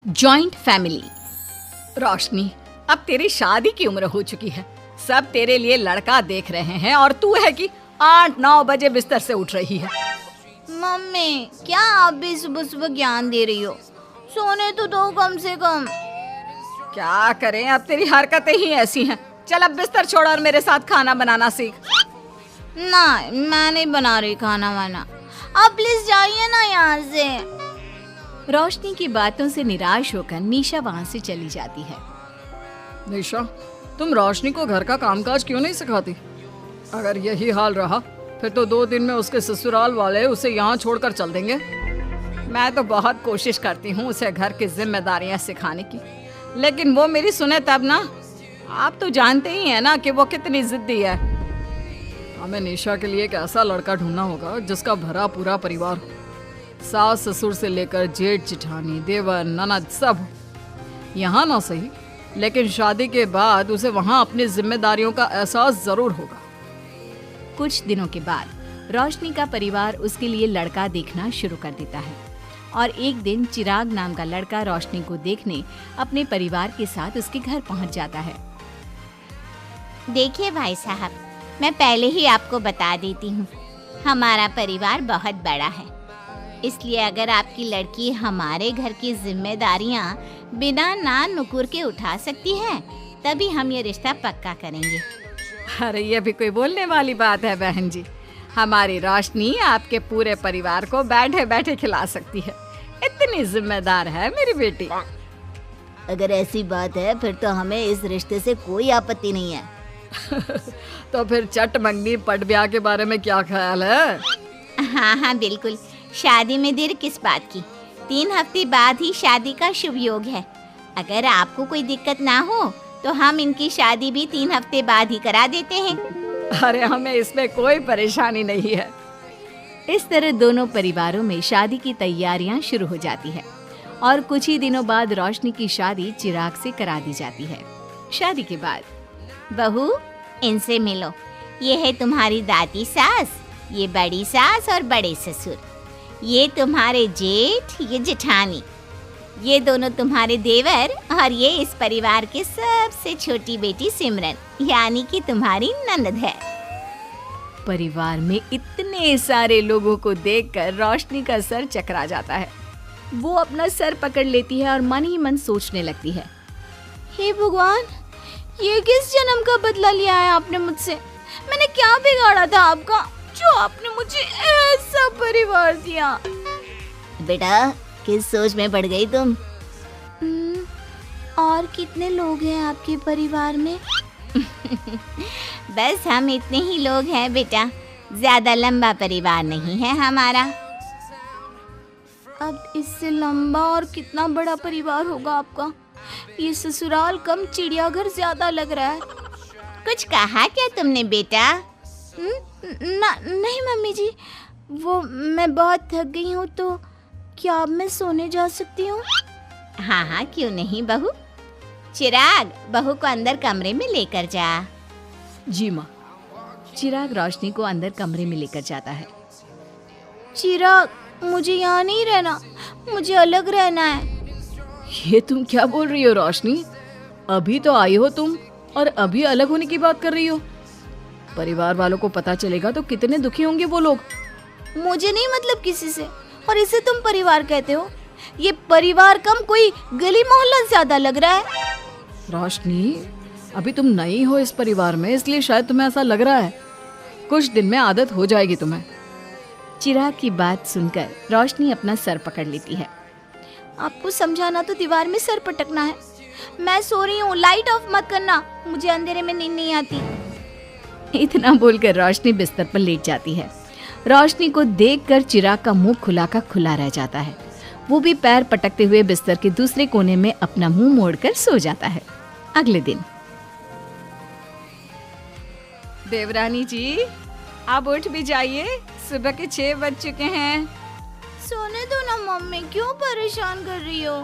Joint family. रोशनी, अब तेरी शादी की उम्र हो चुकी है, सब तेरे लिए लड़का देख रहे हैं और तू है कि 8-9 बजे बिस्तर से उठ रही है। मम्मी, क्या आप भी सुबह सुबह ज्ञान दे रही हो? सोने तो दो कम से कम। क्या करें, अब तेरी हरकतें ही ऐसी हैं। चल अब बिस्तर छोड़ और मेरे साथ खाना बनाना सीख। ना, मैं नहीं बना रही खाना वाना। आप प्लीज जाइए ना यहाँ से। रोशनी की बातों से निराश होकर निशा वहाँ से चली जाती है। निशा, तुम रोशनी को घर का कामकाज क्यों नहीं सिखाती? अगर यही हाल रहा फिर तो 2 दिन में उसके ससुराल वाले उसे यहाँ छोड़कर चल देंगे। मैं तो बहुत कोशिश करती हूँ उसे घर की जिम्मेदारियाँ सिखाने की, लेकिन वो मेरी सुने तब ना। आप तो जानते ही हैं ना कि वो कितनी जिद्दी है। हमें निशा के लिए एक ऐसा लड़का ढूंढना होगा जिसका भरा पूरा परिवार हो, सास ससुर से लेकर जेठ जेठानी देवर ननद सब। यहाँ ना सही, लेकिन शादी के बाद उसे वहाँ अपनी जिम्मेदारियों का एहसास जरूर होगा। कुछ दिनों के बाद रोशनी का परिवार उसके लिए लड़का देखना शुरू कर देता है और एक दिन चिराग नाम का लड़का रोशनी को देखने अपने परिवार के साथ उसके घर पहुंच जाता है। देखिए भाई साहब, मैं पहले ही आपको बता देती हूँ, हमारा परिवार बहुत बड़ा है, इसलिए अगर आपकी लड़की हमारे घर की जिम्मेदारियाँ बिना ना नुकुर के उठा सकती है तभी हम ये रिश्ता पक्का करेंगे। अरे ये भी कोई बोलने वाली बात है बहन जी। हमारी रोशनी आपके पूरे परिवार को बैठे बैठे खिला सकती है, इतनी जिम्मेदार है मेरी बेटी। अगर ऐसी बात है फिर तो हमें इस रिश्ते से कोई आपत्ति नहीं है। तो फिर चट मंगनी पट ब्याह के बारे में क्या ख्याल है? हाँ बिल्कुल, शादी में देर किस बात की, 3 हफ्ते बाद ही शादी का शुभ योग है। अगर आपको कोई दिक्कत ना हो तो हम इनकी शादी भी 3 हफ्ते बाद ही करा देते हैं। अरे हमें इसमें कोई परेशानी नहीं है। इस तरह दोनों परिवारों में शादी की तैयारियां शुरू हो जाती है और कुछ ही दिनों बाद रोशनी की शादी चिराग से करा दी जाती है। शादी के बाद, बहू इनसे मिलो, ये है तुम्हारी दादी सास, ये बड़ी सास और बड़े ससुर, ये तुम्हारे जेठ, ये जेठानी, ये दोनों तुम्हारे देवर और ये इस परिवार की सबसे छोटी बेटी सिमरन, यानी कि तुम्हारी ननद है। परिवार में इतने सारे लोगों को देखकर रोशनी का सर चकरा जाता है। वो अपना सर पकड़ लेती है और मन ही मन सोचने लगती है, हे भगवान, ये किस जन्म का बदला लिया है आपने मुझसे? मैंने क्या बिगाड़ा था आपका जो आपने मुझे ऐसा परिवार दिया? बेटा, किस सोच में पड़ गई तुम? और कितने लोग हैं आपके परिवार में? बस हम इतने ही लोग हैं बेटा, ज्यादा लंबा परिवार नहीं है हमारा। अब इससे लंबा और कितना बड़ा परिवार होगा आपका? ये ससुराल कम चिड़ियाघर ज्यादा लग रहा है। कुछ कहा क्या तुमने बेटा? नहीं मम्मी जी, वो मैं बहुत थक गई हूँ, तो क्या अब मैं सोने जा सकती हूँ? हाँ क्यों नहीं बहू। चिराग, बहू को अंदर कमरे में लेकर जा। जी माँ। चिराग रोशनी को अंदर कमरे में लेकर जाता है। चिराग, मुझे यहाँ नहीं रहना, मुझे अलग रहना है। ये तुम क्या बोल रही हो रोशनी? अभी तो आई हो तुम और अभी अलग होने की बात कर रही हो। परिवार वालों को पता चलेगा तो कितने दुखी होंगे वो लोग। मुझे नहीं मतलब किसी से, और इसे तुम परिवार कहते हो? ये परिवार कम कोई गली मोहल्ला ज्यादा लग रहा है। रोशनी, अभी तुम नई हो इस परिवार में, इसलिए शायद तुम्हें ऐसा लग रहा है। कुछ दिन में आदत हो जाएगी तुम्हें। चिराग की बात सुनकर रोशनी अपना सर पकड़ लेती है। आपको समझाना तो दीवार में सर पटकना है। मैं सो रही हूँ, लाइट ऑफ मत करना, मुझे अंधेरे में नींद नहीं आती। इतना बोलकर रोशनी बिस्तर पर लेट जाती है। रोशनी को देखकर चिराग का मुंह खुला का खुला रह जाता है। वो भी पैर पटकते हुए बिस्तर के दूसरे कोने में अपना मुंह मोड़कर सो जाता है। अगले दिन, देवरानी जी, आप उठ भी जाइए, सुबह के 6 बज चुके हैं। सोने दो ना मम्मी, क्यों परेशान कर रही हो?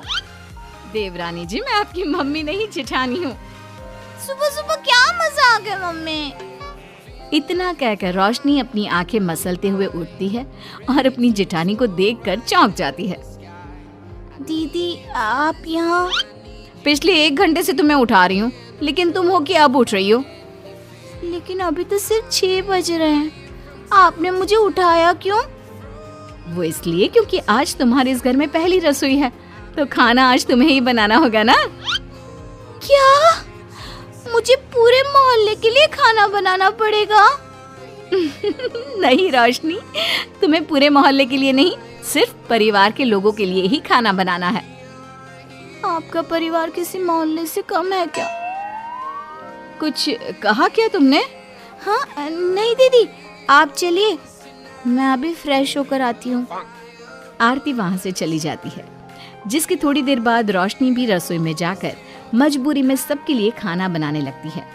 देवरानी जी, मैं आपकी मम्मी नहीं जेठानी हूँ। सुबह सुबह क्या मजाक है मम्मी? इतना कहकर रोशनी अपनी आंखें मसलते हुए उठती है और अपनी जेठानी को देखकर चौंक जाती है। दीदी आप यहाँ? पिछले 1 घंटे से तुम्हें उठा रही हूँ, लेकिन तुम हो कि अब उठ रही हो। लेकिन अभी तो सिर्फ 6 बज रहे हैं, आपने मुझे उठाया क्यों? वो इसलिए क्योंकि आज तुम्हारे इस घर में पहली रसोई है, तो खाना आज तुम्हें ही बनाना होगा ना। क्या? मुझे पूरे मोहल्ले के लिए खाना बनाना पड़ेगा? नहीं रोशनी, तुम्हें पूरे मोहल्ले के लिए नहीं, सिर्फ परिवार के लोगों के लिए ही खाना बनाना है। आपका परिवार किसी मोहल्ले से कम है क्या? कुछ कहा क्या तुमने? हाँ नहीं दीदी, आप चलिए, मैं अभी फ्रेश होकर आती हूँ। आरती वहां से चली जाती है, जिसकी थोड़ी देर बाद रोशनी भी रसोई में जाकर मजबूरी में सबके लिए खाना बनाने लगती है।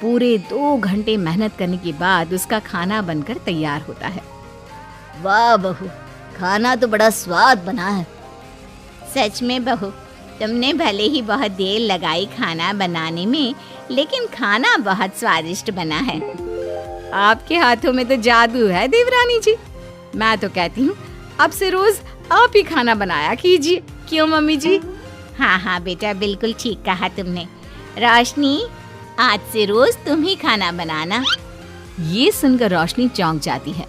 पूरे 2 घंटे मेहनत करने के बाद उसका खाना बनकर तैयार होता है। वाह बहू, खाना तो बड़ा स्वाद बना है। सच में बहू, तुमने भले ही बहुत देर लगाई खाना बनाने में, लेकिन खाना बहुत स्वादिष्ट बना है। आपके हाथों में तो जादू है देवरानी जी। मैं तो कहती हूँ अब से रोज आप ही खाना बनाया कीजिए, क्यों मम्मी जी? हाँ हाँ बेटा, बिल्कुल ठीक कहा तुमने। रोशनी, आज से रोज तुम ही खाना बनाना। ये सुनकर रोशनी चौंक जाती है।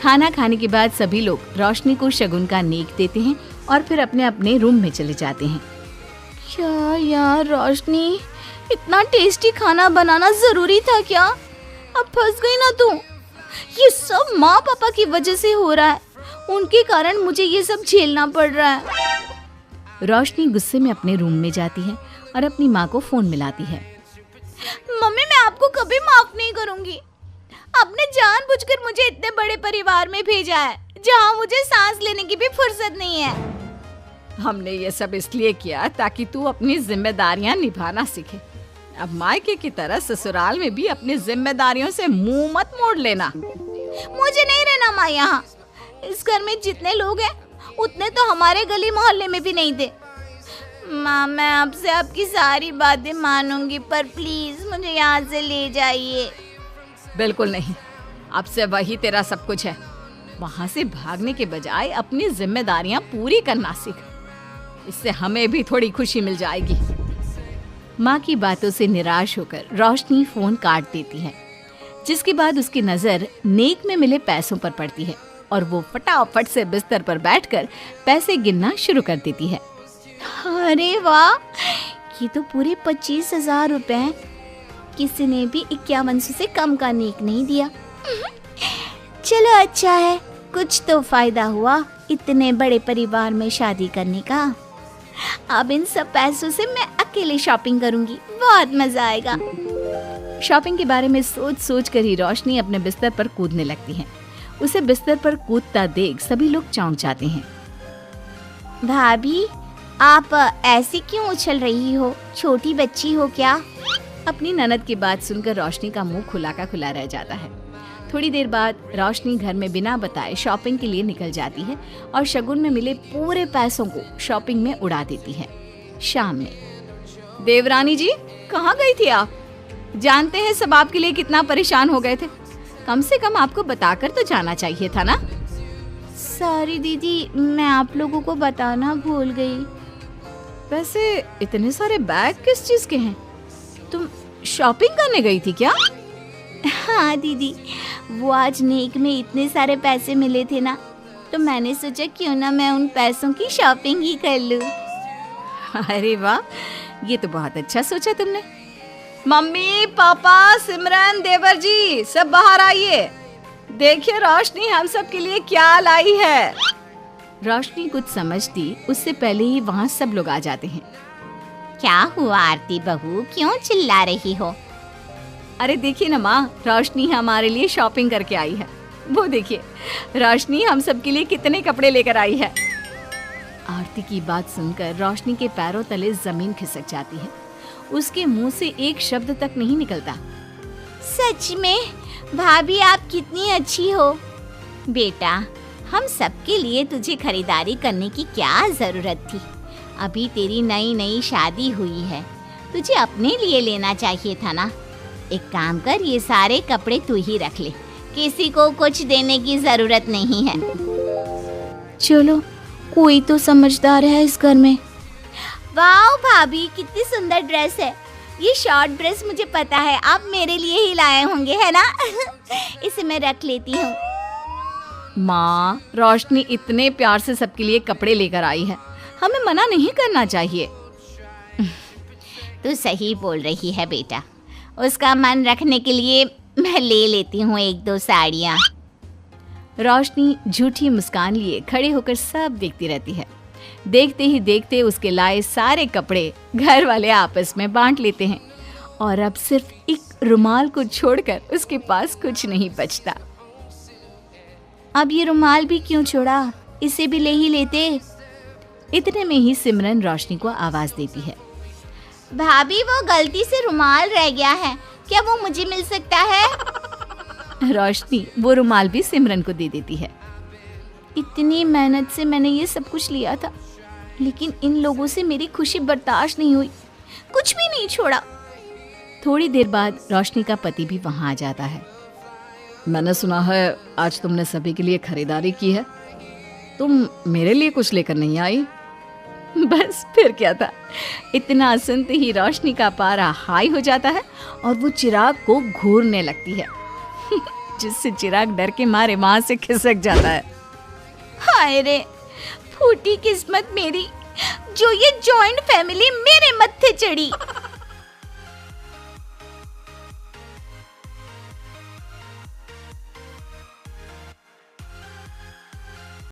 खाना खाने के बाद सभी लोग रोशनी को शगुन का नेक देते हैं और फिर अपने अपने रूम में चले जाते हैं। क्या यार रोशनी, इतना टेस्टी खाना बनाना जरूरी था क्या? अब फंस गई ना तू। ये सब माँ पापा की वजह से हो रहा है, उनके कारण मुझे ये सब झेलना पड़ रहा है। रोशनी गुस्से में अपने रूम में जाती है और अपनी माँ को फोन मिलाती है। मम्मी, मैं आपको कभी माफ नहीं करूंगी। आपने जानबूझकर मुझे इतने बड़े परिवार में भेजा है, जहाँ मुझे सांस लेने की भी फुर्सत नहीं है। हमने ये सब इसलिए किया ताकि तू अपनी जिम्मेदारियां निभाना सीखे। अब मायके की तरह ससुराल में भी अपनी जिम्मेदारियों से मुंह मत मोड़ लेना। मुझे नहीं रहना माँ यहाँ। इस घर में जितने लोग हैं, उतने तो हमारे गली मोहल्ले में भी नहीं थे। माँ, मैं आपसे आपकी सारी बातें मानूंगी, पर प्लीज मुझे यहाँ से ले जाइए। बिल्कुल नहीं, अब से वही तेरा सब कुछ है। वहाँ से भागने के बजाय अपनी जिम्मेदारियां पूरी करना सीख, इससे हमें भी थोड़ी खुशी मिल जाएगी। माँ की बातों से निराश होकर रोशनी फोन काट देती है, जिसके बाद उसकी नजर नेक में मिले पैसों पर पड़ती है और वो फटाफट से बिस्तर पर बैठकर पैसे गिनना शुरू कर देती है। अरे वाह, ये तो पूरे 25,000 रुपए हैं। किसी ने भी 5100 से कम का नेक नहीं दिया। चलो अच्छा है, कुछ तो फायदा हुआ इतने बड़े परिवार में शादी करने का। अब इन सब पैसों से मैं अकेले शॉपिंग करूंगी, बहुत मजा आएगा। शॉपिंग के बारे में सोच सोच कर ही रोशनी अपने बिस्तर पर कूदने लगती है। उसे बिस्तर पर कूदता देख सभी लोग चौंक जाते हैं। भाभी, आप ऐसे क्यों उछल रही हो? छोटी बच्ची हो क्या? अपनी ननद की बात सुनकर रोशनी का मुंह खुला का खुला रह जाता है। थोड़ी देर बाद रोशनी घर में बिना बताए शॉपिंग के लिए निकल जाती है और शगुन में मिले पूरे पैसों को शॉपिंग में उड़ा देती है। शाम में, देवरानी जी कहाँ गई थी आप? जानते हैं सब आपके लिए कितना परेशान हो गए थे। कम से कम आपको बताकर तो जाना चाहिए था ना। सॉरी दीदी, मैं आप लोगों को बताना भूल गई। वैसे इतने सारे बैग किस चीज के हैं? तुम शॉपिंग करने गई थी क्या? हाँ दीदी, वो आज नेक में इतने सारे पैसे मिले थे ना, तो मैंने सोचा क्यों ना मैं उन पैसों की शॉपिंग ही कर लूं। अरे वाह, ये तो बहुत अच्छा सोचा तुमने। मम्मी, पापा, सिमरन, देवर जी सब बाहर आइए। देखिए रोशनी हम सब के लिए क्या लाई है। रोशनी कुछ समझती उससे पहले ही वहाँ सब लोग आ जाते हैं। क्या हुआ आरती बहू, क्यों चिल्ला रही हो? अरे देखिए ना माँ, रोशनी हमारे लिए शॉपिंग करके आई है। वो देखिए रोशनी हम सब के लिए कितने कपड़े लेकर आई है। आरती की बात सुनकर रोशनी के पैरों तले जमीन खिसक जाती है। उसके मुंह से एक शब्द तक नहीं निकलता। सच में भाभी, आप कितनी अच्छी हो। बेटा, हम सबके लिए तुझे खरीदारी करने की क्या जरूरत थी? अभी तेरी नई नई शादी हुई है, तुझे अपने लिए लेना चाहिए था ना। एक काम कर, ये सारे कपड़े तू ही रख ले, किसी को कुछ देने की जरूरत नहीं है। चलो कोई तो समझदार है इस घर में। वाह भाभी, कितनी सुंदर ड्रेस है। ये शॉर्ट ड्रेस मुझे पता है आप मेरे लिए ही लाए होंगे, है ना? इसे मैं रख लेती हूँ। माँ, रोशनी इतने प्यार से सबके लिए कपड़े लेकर आई है, हमें मना नहीं करना चाहिए। तू सही बोल रही है बेटा, उसका मन रखने के लिए मैं ले लेती हूँ 1-2 साड़ियाँ। रोशनी झूठी मुस्कान लिए खड़े होकर सब देखती रहती है। देखते ही देखते उसके लाए सारे कपड़े घर वाले आपस में बांट लेते हैं और अब सिर्फ एक रुमाल को छोड़कर उसके पास कुछ नहीं बचता। अब ये रुमाल भी क्यों छोड़ा, इसे भी ले ही लेते। इतने में ही सिमरन रोशनी को आवाज देती है। भाभी, वो गलती से रुमाल रह गया है, क्या वो मुझे मिल सकता है? रोशनी वो रुमाल भी सिमरन को दे देती है। इतनी मेहनत से मैंने ये सब कुछ लिया था, लेकिन इन लोगों से मेरी खुशी बर्दाश्त नहीं हुई, कुछ भी नहीं छोड़ा। थोड़ी देर बाद रोशनी का पति भी वहां आ जाता है। मैंने सुना है आज तुमने सभी के लिए खरीदारी की है, तुम मेरे लिए कुछ लेकर नहीं आई? बस फिर क्या था, इतना सुनते ही रोशनी का पारा हाई हो जाता है और वो चिराग को घूरने लगती है जिससे चिराग डर के मारे वहां से खिसक जाता है। हाय रे, फूटी किस्मत मेरी, जो ये जॉइंट फैमिली मेरे मत्थे चढ़ी।